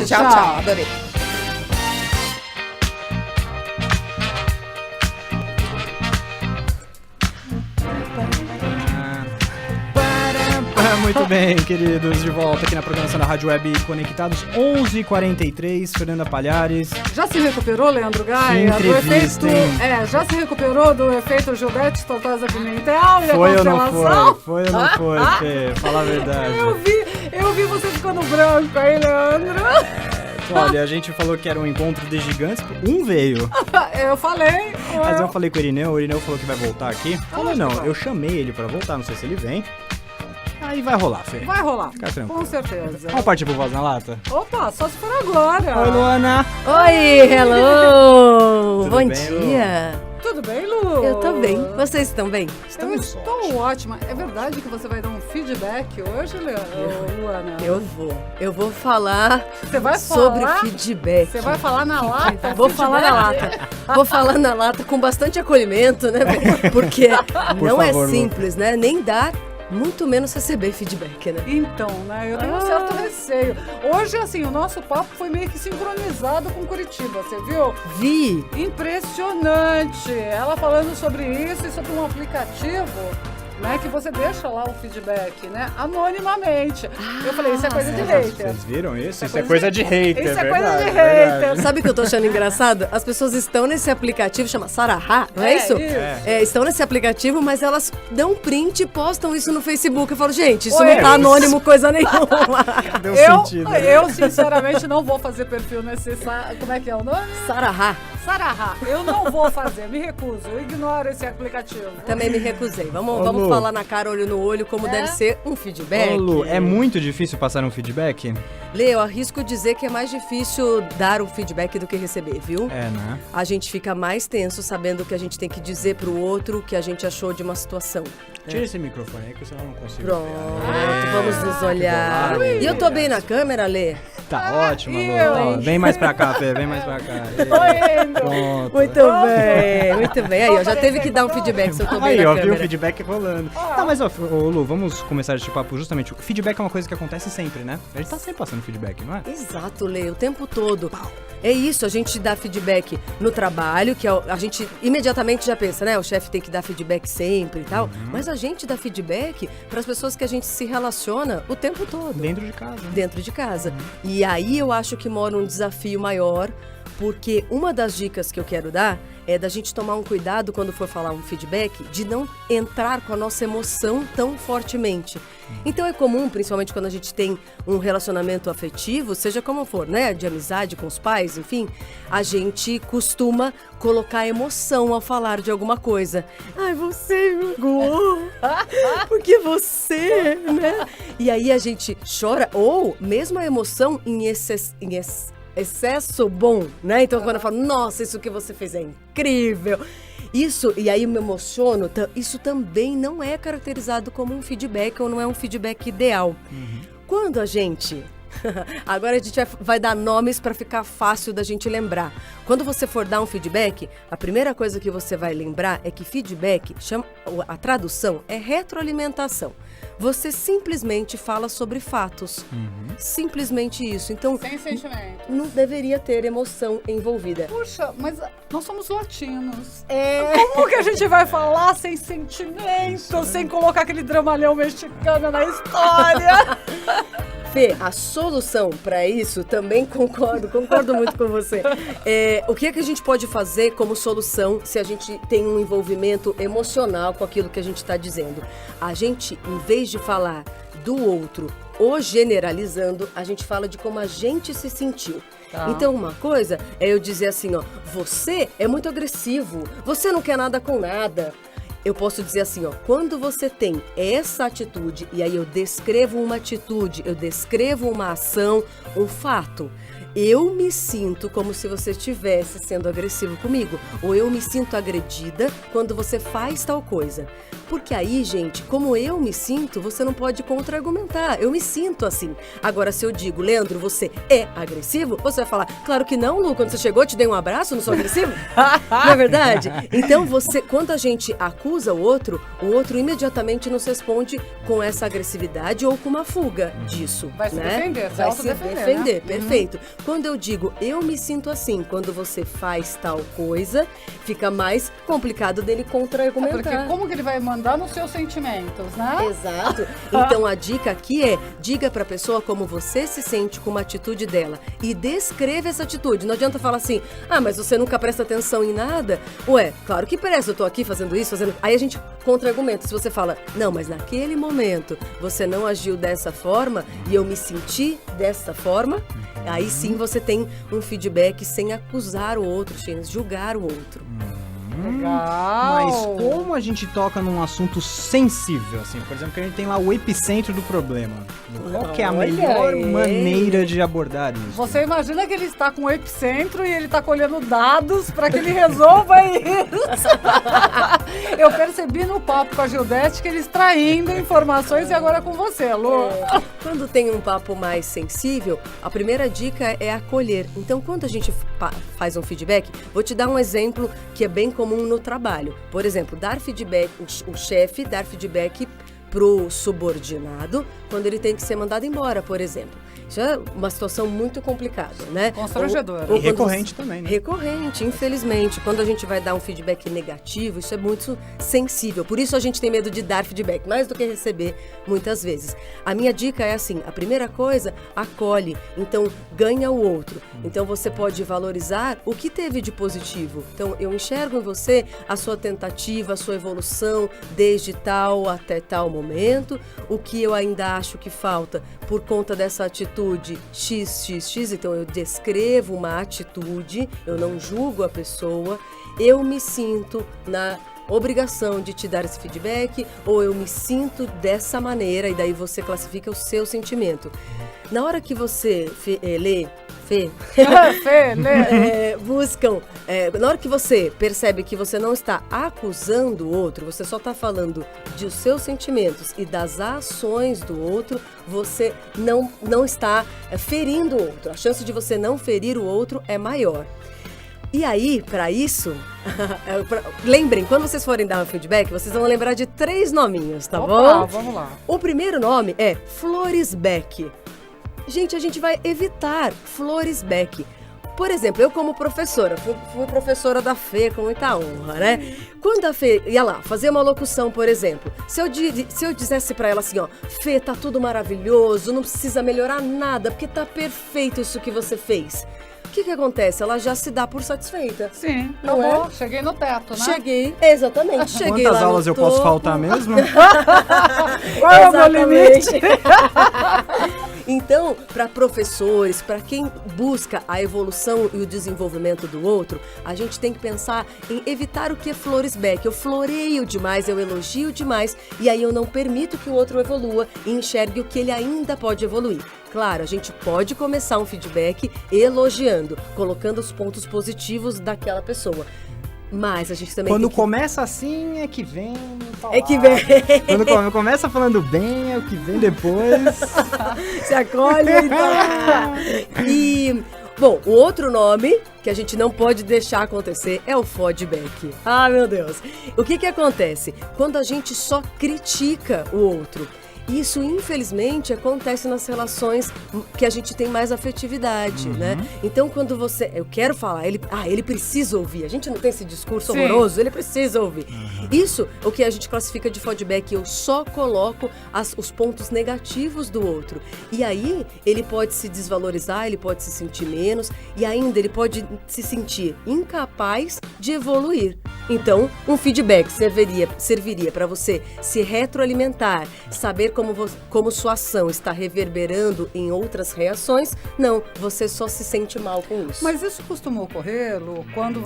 beijo. Tchau. Adorei. Muito bem, queridos, de volta aqui na programação da Rádio Web Conectados, 11h43, Fernanda Palhares. Já se recuperou, Leandro Gaia? Entrevista, hein? Já se recuperou do efeito Gilberto Tortosa Pimentel e Foi a ou não constelação? foi? Foi ou não foi, Fê? Fala a verdade. Eu vi você ficando branco aí, Leandro. Olha, a gente falou que era um encontro de gigantes, um veio. Eu falei. Mas eu falei com o Irineu falou que vai voltar aqui. Falou não, eu chamei ele pra voltar, não sei se ele vem. Aí vai rolar, Fê. Vai rolar, Fica tranquilo. com certeza. Vamos partir pro Voz na Lata? Opa, só se for agora. Oi, Luana. Oi, hello! Tudo Bom bem, dia! Tudo bem, Lu? Eu tô bem. Vocês estão bem? Eu estou ótima. É verdade que você vai dar um feedback hoje, Luana? Eu vou falar Você vai sobre falar? feedback. Você vai falar na lata? Vou falar na lata. Vou falar na lata com bastante acolhimento, né? Porque não é favor, Lu. simples, né? Nem dar, muito menos receber feedback, né? Então, né? Eu tenho um certo receio. Hoje, assim, o nosso papo foi meio que sincronizado com Curitiba, você viu? Vi. Impressionante! Ela falando sobre isso e sobre um aplicativo, né, que você deixa lá o feedback, né, anonimamente. Eu falei, isso é coisa de hater. Vocês viram isso? Isso é coisa de hater, Isso é verdade, coisa de verdade. hater. Sabe o que eu tô achando engraçado? As pessoas estão nesse aplicativo, chama Sarahá, não é isso? Estão nesse aplicativo, mas elas dão print e postam isso no Facebook. Eu falo, gente, isso não tá anônimo coisa nenhuma. Deu sentido. Né? Eu, sinceramente, não vou fazer perfil nesse... Como é que é o nome? Sarahá. Sarahá. Eu não vou fazer, me recuso. Eu ignoro esse aplicativo. Também me recusei. Vamos falar na cara, olho no olho, como deve ser um feedback. Ô, Lu, é muito difícil passar um feedback? Lê, eu arrisco dizer que é mais difícil dar um feedback do que receber, viu? É, né? A gente fica mais tenso sabendo o que a gente tem que dizer pro outro, o que a gente achou de uma situação. Tira esse microfone aí que senão eu não consigo. Pronto, vamos nos olhar. E eu tô bem na câmera, Lê? Tá ótimo, Lu. Ó, vem mais pra cá, Fê, vem mais pra cá. Pronto. Muito bem. Aí, ó, já teve que dar um feedback se eu tô bem Aí, na ó, câmera. viu o feedback rolando. Tá, mas ó, Lu, vamos começar este papo justamente. O feedback é uma coisa que acontece sempre, né? A gente tá sempre passando feedback, não é? Exato, Lê, o tempo todo. É isso, a gente dá feedback no trabalho, que a gente imediatamente já pensa, né? O chefe tem que dar feedback sempre e tal. Mas a gente dá feedback para as pessoas que a gente se relaciona o tempo todo. Dentro de casa. Né? Dentro de casa. E aí eu acho que mora um desafio maior, porque uma das dicas que eu quero dar é da gente tomar um cuidado quando for falar um feedback, de não entrar com a nossa emoção tão fortemente. Então é comum, principalmente quando a gente tem um relacionamento afetivo, seja como for, né, de amizade com os pais, enfim, a gente costuma colocar emoção ao falar de alguma coisa. Ai, você me magoou, porque você, né? E aí a gente chora, ou mesmo a emoção em excesso bom, né? Então quando eu falo, nossa, isso que você fez é incrível. Isso, e aí eu me emociono, isso também não é caracterizado como um feedback ou não é um feedback ideal. Quando a gente... Agora a gente vai dar nomes para ficar fácil da gente lembrar. Quando você for dar um feedback, a primeira coisa que você vai lembrar é que feedback, a tradução é retroalimentação. Você simplesmente fala sobre fatos. Simplesmente isso. Então, Sem sentimento. não deveria ter emoção envolvida. Puxa, mas nós somos latinos. Como que a gente vai falar sem sentimento, sem colocar aquele dramalhão mexicano na história? Fê, a solução para isso, também concordo muito com você. O que é que a gente pode fazer como solução se a gente tem um envolvimento emocional com aquilo que a gente está dizendo? A gente, em vez de falar do outro ou generalizando, a gente fala de como a gente se sentiu. Então, uma coisa é eu dizer assim, ó, você é muito agressivo, você não quer nada com nada. Eu posso dizer assim, ó, quando você tem essa atitude, e aí eu descrevo uma atitude, eu descrevo uma ação, um fato, eu me sinto como se você estivesse sendo agressivo comigo, ou eu me sinto agredida quando você faz tal coisa. Porque aí, gente, como eu me sinto, você não pode contra-argumentar. Eu me sinto assim. Agora, se eu digo, Leandro, você é agressivo, você vai falar, claro que não, Lu, quando você chegou, eu te dei um abraço, não sou agressivo? Não é verdade? Então, quando a gente acusa o outro imediatamente nos responde com essa agressividade ou com uma fuga disso. Vai se né? defender, vai se defender, né? perfeito. Quando eu digo, eu me sinto assim, quando você faz tal coisa, fica mais complicado dele contra-argumentar. Porque como que ele vai mandar nos seus sentimentos, né? Exato. Então a dica aqui é, diga pra pessoa como você se sente com uma atitude dela e descreva essa atitude. Não adianta falar assim, mas você nunca presta atenção em nada. Ué, claro que presta, eu tô aqui fazendo isso, fazendo... Aí a gente contra-argumenta. Se você fala, não, mas naquele momento você não agiu dessa forma e eu me senti dessa forma, aí sim você tem um feedback sem acusar o outro, sem julgar o outro. Legal! Mas como a gente toca num assunto sensível, assim, por exemplo, que a gente tem lá o epicentro do problema, qual que é a melhor maneira de abordar isso? Você imagina que ele está com o epicentro e ele está colhendo dados para que ele resolva isso. Eu percebi no papo com a Gildete que ele extraindo informações e agora é com você, Lu. Quando tem um papo mais sensível, a primeira dica é acolher. Então, quando a gente faz um feedback, vou te dar um exemplo que é bem comum no trabalho. Por exemplo, dar feedback, o chefe dar feedback pro subordinado quando ele tem que ser mandado embora, por exemplo. Isso é uma situação muito complicada, né? Constrangedora. E recorrente também, né? Recorrente, infelizmente. Quando a gente vai dar um feedback negativo, isso é muito sensível. Por isso a gente tem medo de dar feedback, mais do que receber, muitas vezes. A minha dica é assim, a primeira coisa, acolhe. Então, ganha o outro. Então, você pode valorizar o que teve de positivo. Então, eu enxergo em você a sua tentativa, a sua evolução, desde tal até tal momento. O que eu ainda acho que falta por conta dessa atitude XXX, então eu descrevo uma atitude, eu não julgo a pessoa, eu me sinto na obrigação de te dar esse feedback ou eu me sinto dessa maneira e daí você classifica o seu sentimento. Na hora que você na hora que você percebe que você não está acusando o outro, você só está falando dos seus sentimentos e das ações do outro, você não está ferindo o outro. A chance de você não ferir o outro é maior. E aí, para isso, lembrem, quando vocês forem dar um feedback, vocês vão lembrar de 3 nominhos, tá bom? Vamos lá. O primeiro nome é Floresbeck. Gente, a gente vai evitar Floresbeck. Por exemplo, eu como professora, fui professora da Fê com muita honra, né? Quando a Fê ia lá fazer uma locução, por exemplo, se eu dissesse pra ela assim, ó, Fê, tá tudo maravilhoso, não precisa melhorar nada, porque tá perfeito isso que você fez. O que acontece? Ela já se dá por satisfeita. Sim, não acabou. É? Cheguei no teto, né? Cheguei, exatamente. Cheguei Quantas lá aulas eu posso faltar mesmo? Qual é o meu limite? Então, para professores, para quem busca a evolução e o desenvolvimento do outro, a gente tem que pensar em evitar o que é Floresbeck. Eu floreio demais, eu elogio demais e aí eu não permito que o outro evolua e enxergue o que ele ainda pode evoluir. Claro, a gente pode começar um feedback elogiando, colocando os pontos positivos daquela pessoa. Mas a gente também Quando tem que... começa assim, é que vem... É que vem... Quando começa falando bem, é o que vem depois. Se acolhe então. E... Bom, o outro nome que a gente não pode deixar acontecer é o feedback. Ah, meu Deus. O que acontece? Quando a gente só critica o outro. Isso, infelizmente, acontece nas relações que a gente tem mais afetividade, né? Então, quando eu quero falar, ele precisa ouvir. A gente não tem esse discurso horroroso, ele precisa ouvir. Isso, o que a gente classifica de feedback, eu só coloco os pontos negativos do outro. E aí, ele pode se desvalorizar, ele pode se sentir menos, e ainda ele pode se sentir incapaz de evoluir. Então, um feedback serviria para você se retroalimentar, saber como sua ação está reverberando em outras reações. Não, você só se sente mal com isso. Mas isso costuma ocorrer, Lu, quando...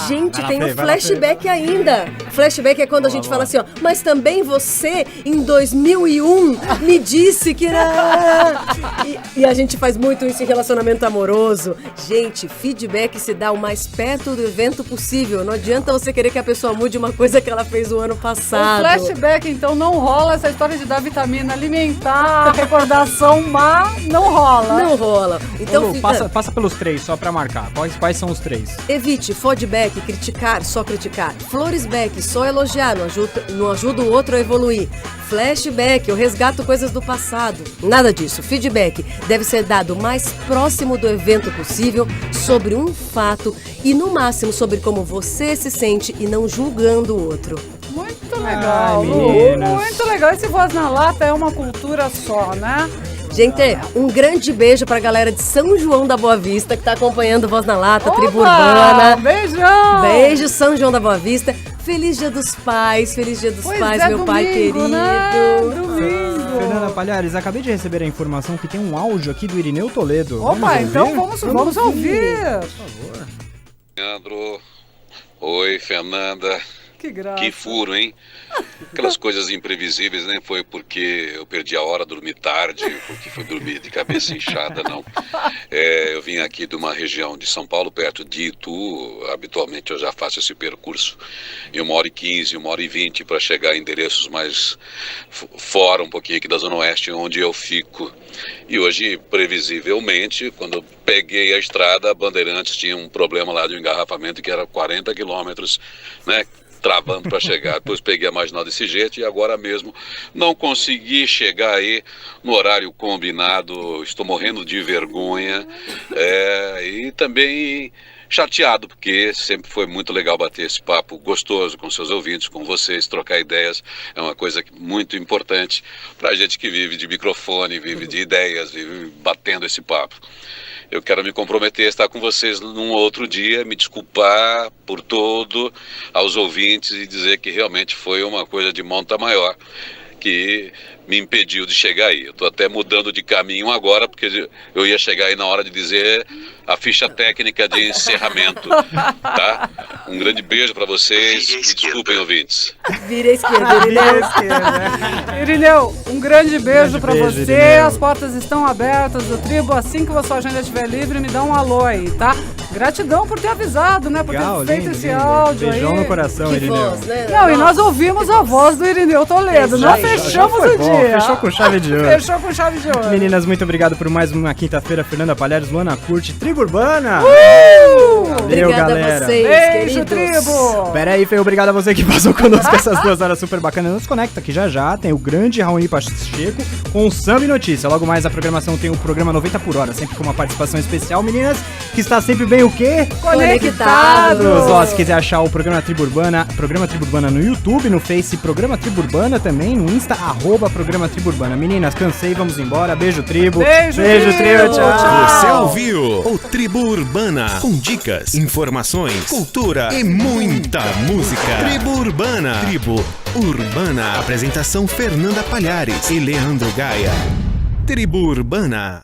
Gente, tem um flashback ainda. Flashback é quando a gente fala assim, ó, mas também você, em 2001, me disse que era... E a gente faz muito isso em relacionamento amoroso. Gente, feedback se dá o mais perto do evento possível. impossível. Não adianta você querer que a pessoa mude uma coisa que ela fez o ano passado. O flashback, então, não rola. Essa história de dar vitamina alimentar, recordação má, não rola. Não rola. Então, Lu, passa pelos 3, só pra marcar. Quais são os 3? evite feedback, criticar, só criticar. Floresback, só elogiar, não ajuda o outro a evoluir. Flashback, eu resgato coisas do passado. Nada disso. Feedback deve ser dado o mais próximo do evento possível, sobre um fato e, no máximo, sobre como você se sente e não julgando o outro. Muito legal, Ai, Lu. meninas. Muito legal. Esse Voz na Lata é uma cultura só, né? Gente, um grande beijo pra galera de São João da Boa Vista que tá acompanhando Voz na Lata, Tribo Urbana. Beijão! Beijo, São João da Boa Vista. Feliz Dia dos Pais, feliz Dia dos Pois Pais, é, meu pai domingo, querido. né? Domingo. Fernanda Palhares, acabei de receber a informação que tem um áudio aqui do Irineu Toledo. Opa, então ouvir? vamos ouvir. Leandro, oi Fernanda, Que graça. que furo, hein? Aquelas coisas imprevisíveis, nem foi porque eu perdi a hora, dormi tarde, porque fui dormir de cabeça inchada, não. Eu vim aqui de uma região de São Paulo, perto de Itu, habitualmente eu já faço esse percurso em 1h15, 1h20 para chegar em endereços mais fora um pouquinho aqui da Zona Oeste, onde eu fico. E hoje, previsivelmente, quando eu peguei a estrada, a Bandeirantes tinha um problema lá de um engarrafamento que era 40 quilômetros, né? Travando para chegar. Depois peguei a marginal desse jeito e agora mesmo não consegui chegar aí no horário combinado. Estou morrendo de vergonha e também chateado, porque sempre foi muito legal bater esse papo gostoso com seus ouvintes, com vocês, trocar ideias. É uma coisa muito importante para a gente que vive de microfone, vive de ideias, vive batendo esse papo. Eu quero me comprometer a estar com vocês num outro dia, me desculpar por tudo aos ouvintes e dizer que realmente foi uma coisa de monta maior que me impediu de chegar aí. Eu estou até mudando de caminho agora, porque eu ia chegar aí na hora de dizer a ficha técnica de encerramento, tá? Um grande beijo para vocês, me desculpem, ouvintes. Vira a esquerda, Irineu. Irineu, um grande beijo pra beijo, você. Irineu. As portas estão abertas do Tribo. Assim que a sua agenda estiver livre, me dá um alô aí, tá? Gratidão por ter avisado, né? Por Legal, ter feito lindo, esse lindo. áudio Beijão aí. no coração, Que Irineu. voz, né? Não, e nós Nossa, ouvimos a voz do Irineu Toledo. Não Já fechamos foi o bom, dia. fechou com chave de ouro. Fechou com chave de ouro. Meninas, muito obrigado por mais uma quinta-feira. Fernanda Palhares, Luana Curti, Tribo Urbana. Valeu, Obrigada galera. a vocês, Beijo, queridos. Tribo. Pera aí, Fê, obrigado a você que passou conosco essas 2 horas super bacanas. Não se conecta que já já tem o grande Raoni Pacheco com o Samba e Notícia. Logo mais a programação tem o programa 90 por hora, sempre com uma participação especial, meninas, que está sempre bem o quê? Conectados. Ó, se quiser achar o Programa Tribo Urbana no YouTube, no Face Programa Tribo Urbana também, no Insta, @Programa Tribo Urbana. Meninas, cansei, vamos embora. Beijo, Tribo. Beijo, Tribo. Tchau. Você ouviu o Tribo Urbana, com dicas, informações, cultura e muita música. Tribo Urbana. Tribo Urbana. Apresentação Fernanda Palhares e Leandro Gaia. Tribo Urbana.